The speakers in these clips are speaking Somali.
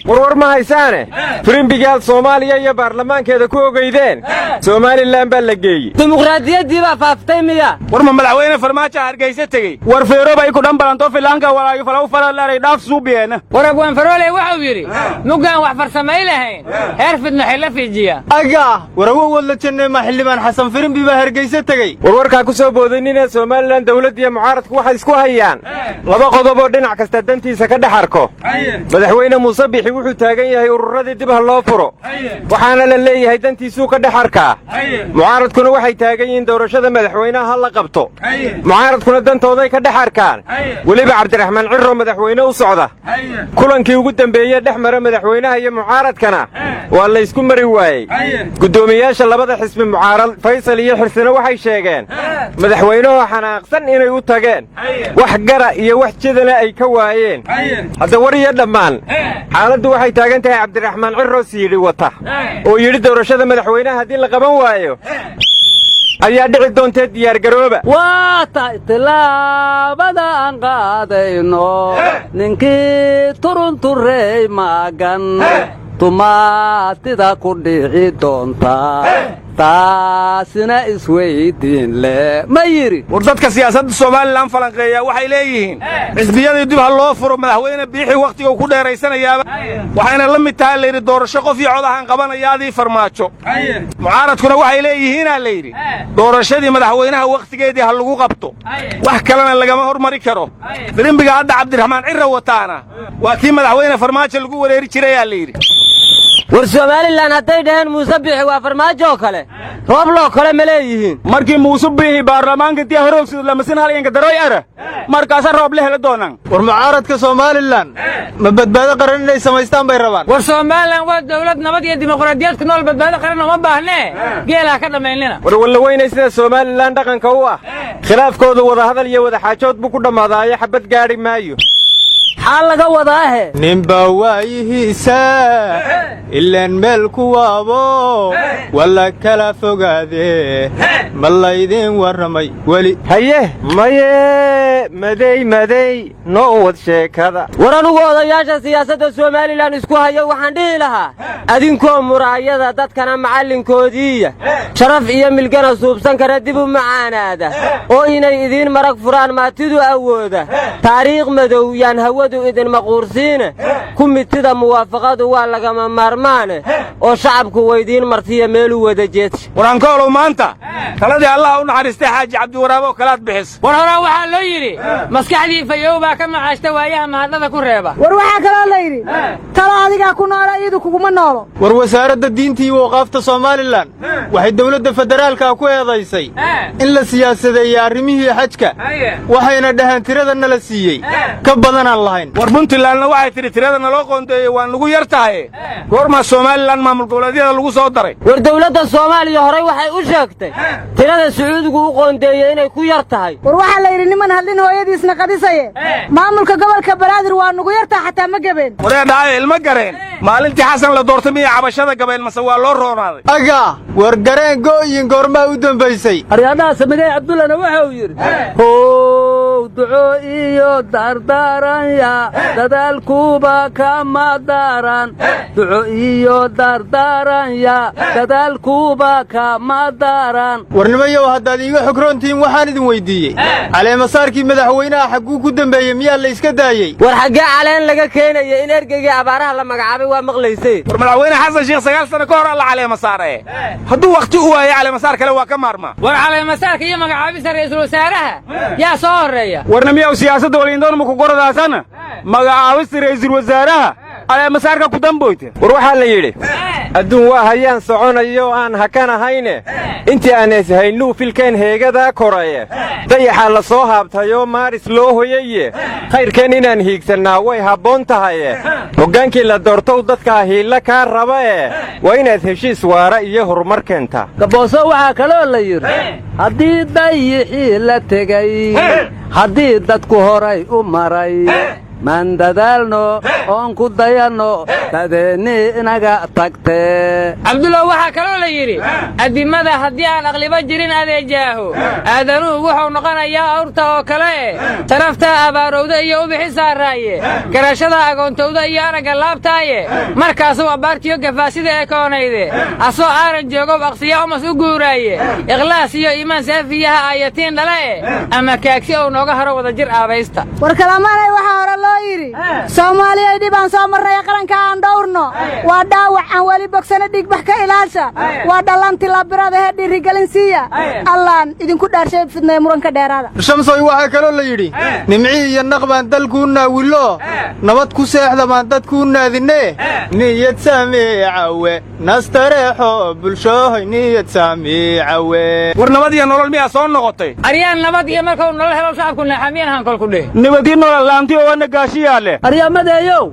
warwar ma haysaane firimbigaal Soomaaliya iyo baarlamaankeeda ku ogeydeen Somaliland baa la geeyay dimuqraadiyadii baa faaftay miya war ma madaxweyne farmaajo Hargeysa tagay war feeroba ay ku dhanbalanto filaanka walaayo falaw falaalay dhaaf suubiyeena war abwaan faroole waxa uu yiri nugaan wax farsamay lahayn heer fidna xilla fiijiya aga war awood la jannay ma xilibaan xasan firimbi baa Hargeysa tagay warwarka ku soo boodinina Somaliland dawladda iyo mucaaradku waxay isku hayaan laba qodob oo dhinac kasta dantiisa ka dhaxarko madaxweyne Muuse Bixi wuxuu taagan yahay ururadii dib loo furo waxaana la leeyahay dantiisu ka dhaxarka mucaaradkuna waxay taagan yihiin doorashada madaxweynaha la qabto mucaaradkuna dantooday ka dhaxarkaan waliba Cabdiraxmaan Cirro madaxweyne u socda kulankii ugu dambeeyay dhexmara madaxweynaha iyo mucaaradkana waa la isku mari waayay gudoomiyaasha labada xisbi mucaarad Faysal iyo Xirsina waxay sheegeen madaxweynuhu xanaaqsan inay u tageen wax gara iyo wax jidana ay ka waayeen hadda wariyo dhammaan xaaladdu waxay taagan tahay Cabdiraxmaan Cirro siiri wata oo yiri doorashada madaxweynaha hadii la qaban waayo ayaa dhici doonta diyaar garooba waa tilaabada aan qaadayno ninkii turunturey magan tumaatida ku dhici doonta taasina isweydiin le ma yiri war dadka siyaasadda Soomaaliland falanqeeya waxay leeyihiin xisbiyada dib loo furo madaxweyne Bixi waqtiga ku dheeraysanayaaba waxayna la mid tahay leeyahay doorasho qof iyo codahan qabanayaadii farmaajo mucaaradkuna waxay leeyihiin leeyahay doorashadii madaxweynaha waqtigeedii hal lagu qabto wax kalena lagama hormari karo firimbiga hadda Cabdiraxmaan Cirro wataana waa kii madaxweyne farmaajo lagu wareeri jiray leeyahay war Somaliland haday dhahan Muuse Bixi waa farmaajo kale roob loo kale ma leeyihiin markii Muuse Bixi baarlamaanka tii horogsid lama sin hal inka daroy ara markaas roob la heli doonaan war mucaaradka Somaliland ma badbaado qaran inay sameystaan bay rabaan war Somaliland waa dawlad nabad iyo dimuqraadiyad ku nool badbaado qaran uma baahnee geela ka dhameynina war wala weynay sida Somaliland dhaqanka u ah khilaafkooda wada hadal iyo wada xaajood bu ku dhamaadaya xabad gaari maayo xal laga wadaahe nimba waayihiisa ilaan meel ku waabo wala kala fogaade malaydin waramay wali haye maday noo wad sheekada waranugu odayaasha siyaasadda Somaliland isku hayo waxaan dhihi lahaa adinkoo muraayada dadkana macalinkoodiiya sharaf iyo milgana suubsan kara dib u macaanaada oo inay idin marag furaan maatidu awooda taariikh madow yaan hawadu idin maquursiina kumitida muwaafaqadu waa lagama maarmaane oo shacabku weydiin martiya meel u wada jeedsha waran koolo maanta taladii Allah u naxariistay Xaaji Cabdi Waraabo kalaad bixis war hore waxa loo yiri maskaxdii fayowba ka macaashta waayaha mahadada ku reeba war waxa kale la yiri tala adiga ku nool iyadu kuuma noolo war wasaaradda diinta iyo waqafta Somaliland waxay dawladda federaalka ku eedaysay in la siyaasadeeyo arrimihii xajka waxayna dhahan tiradana la siiyay ka badan aan lahayn war Puntland waxay tiri tiradana loo qoondeeyay waan lagu yartahay goorma Somaliland maamul goboleedyada lagu soo daray war dawladda Soomaaliya hore waxay u sheegtay tirada Sacuudigu u qoondeeyay inay ku yartahay war waxa la yiri niman hadlin hooyadiisna qadisaye maamulka gobolka Banaadir waa nugu yartaa xataa ma gabeen war dhaay ilma gareen maalintii Xasan la doortay miya cabashada gabeen mase waa loo roonaaday aga war gareen gooyin goorma u dambaysay aryaadaha samigay Cabdullana waxa uu yiri duco iyo dardaranya dadaalkuba kama daran duco iyo dardaranya dadaalkuba kama daran warnimayow haddaad iiga xogrontiin waxaan idin weydiiyey caleema saarkii madaxweynaha xaguu ku dambeeyay miyaa la iska daayay war xagee caleen laga keenayay in ergeyga abaaraha la magacaabay waa maqlaysay war madaxweyne Xasan Sheekh 9 sano ka hor la caleema saaray hadduu waqti u waayay caleema saar kale waa ka maarma war caleema saarka iyo magacaabista ra'iisul wasaaraha yaa soo horeeya warnamiyow siyaasadda waliindoon ma ku qoradaasana magacaabista ra'iisul wasaaraha caleema saarka ku damboytay war waxa la yiri adduun waa hayaan soconayo aan hakanahayne intii aan ishaynuu filkeen heegada koraye dayaxa la soo haabtayo maaris loo hoyaye khayrkeen inaan hiigsanaa way habboon tahay hogaankii la doorto dadka hiila ka raba waa inaad heshiis waara iyo horumar keenta gabooso waxa kale la yiri haddii dayixii la tegay haddii dadku horay u maray maan dadaalno oon ku dayanno dadeenni inaga tagtee cabdulla waxaa kaloo la yidhi addimada haddii aan aqliba jirin adeejaaho aadanuhu wuxuu noqonayaa awrta oo kale sharaftaa abaarowda iyo ubixi saaraaye garashada agoontowda iyo aragga laabtaaye markaasuu abbaartiyo gafaasida ee koonayde asoo aaran joogow aqsiya umas u guuraaye ikhlaas iyo iimaan saafiyaha aayatiin dhale ama kaagsi ou nooga haro wada jir aabaysta war kalamaanay waxaa hore loo yidhi soomaaliyay dhib aan soo marnay qaranka aan dhawrno waa dhaawac aan weli bogsana dhigbax ka ilaasha waa dhallanti labiradahe dhiirigelin siiya allaan idinku dhaarshay fidnay muranka dheeraada shamsoy waxaa kaloo la yidhi nimcii iyo naq baan dalkuu naawilo nabad ku seexda baan dadkuu naadinee niyad saamiicawe nastareexo bulshoohoy niyad saamiicawe war nabad iyo nolol miyaa soo noqotay aryaan nabad iyo markuu nolol helo shacabku naxamiyan hankolku dheh nabadii nolol laanti oo wana gaashiyaa leh aryamadeeyow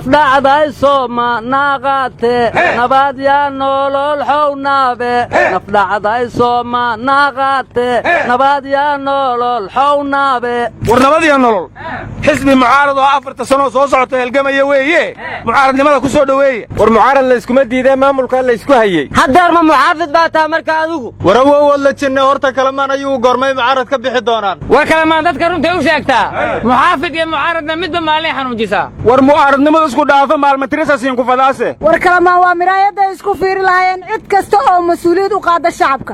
nafdhacdayso ma naaqaate nabad yaa nolol xownaabe nafdhacdayso ma naaqaate nabad yaa nolol xownaabe war nabad iyo nolol xisbi mucaarad oo 4 sano soo socota halgamaya weeye mucaaradnimada ku soo dhaweeye war mucaarad la iskuma diidee maamulka la isku hayey haddeer ma muxaafid baa taa marka adigu war awowood la jinne horta kalamaan ayuu goormay mucaarad ka bixi doonaan war kalamaan dadka runtay u sheegtaa muxaafid iyo mucaaradna midba maalin xanuujisaa war mucaaradnimada isku dhaafo maalmatirasasiin ku fadaase war kalamaan waa miraayadda isku fiiri lahaayeen cid kasta oo mas-uuliyad u qaada shacabka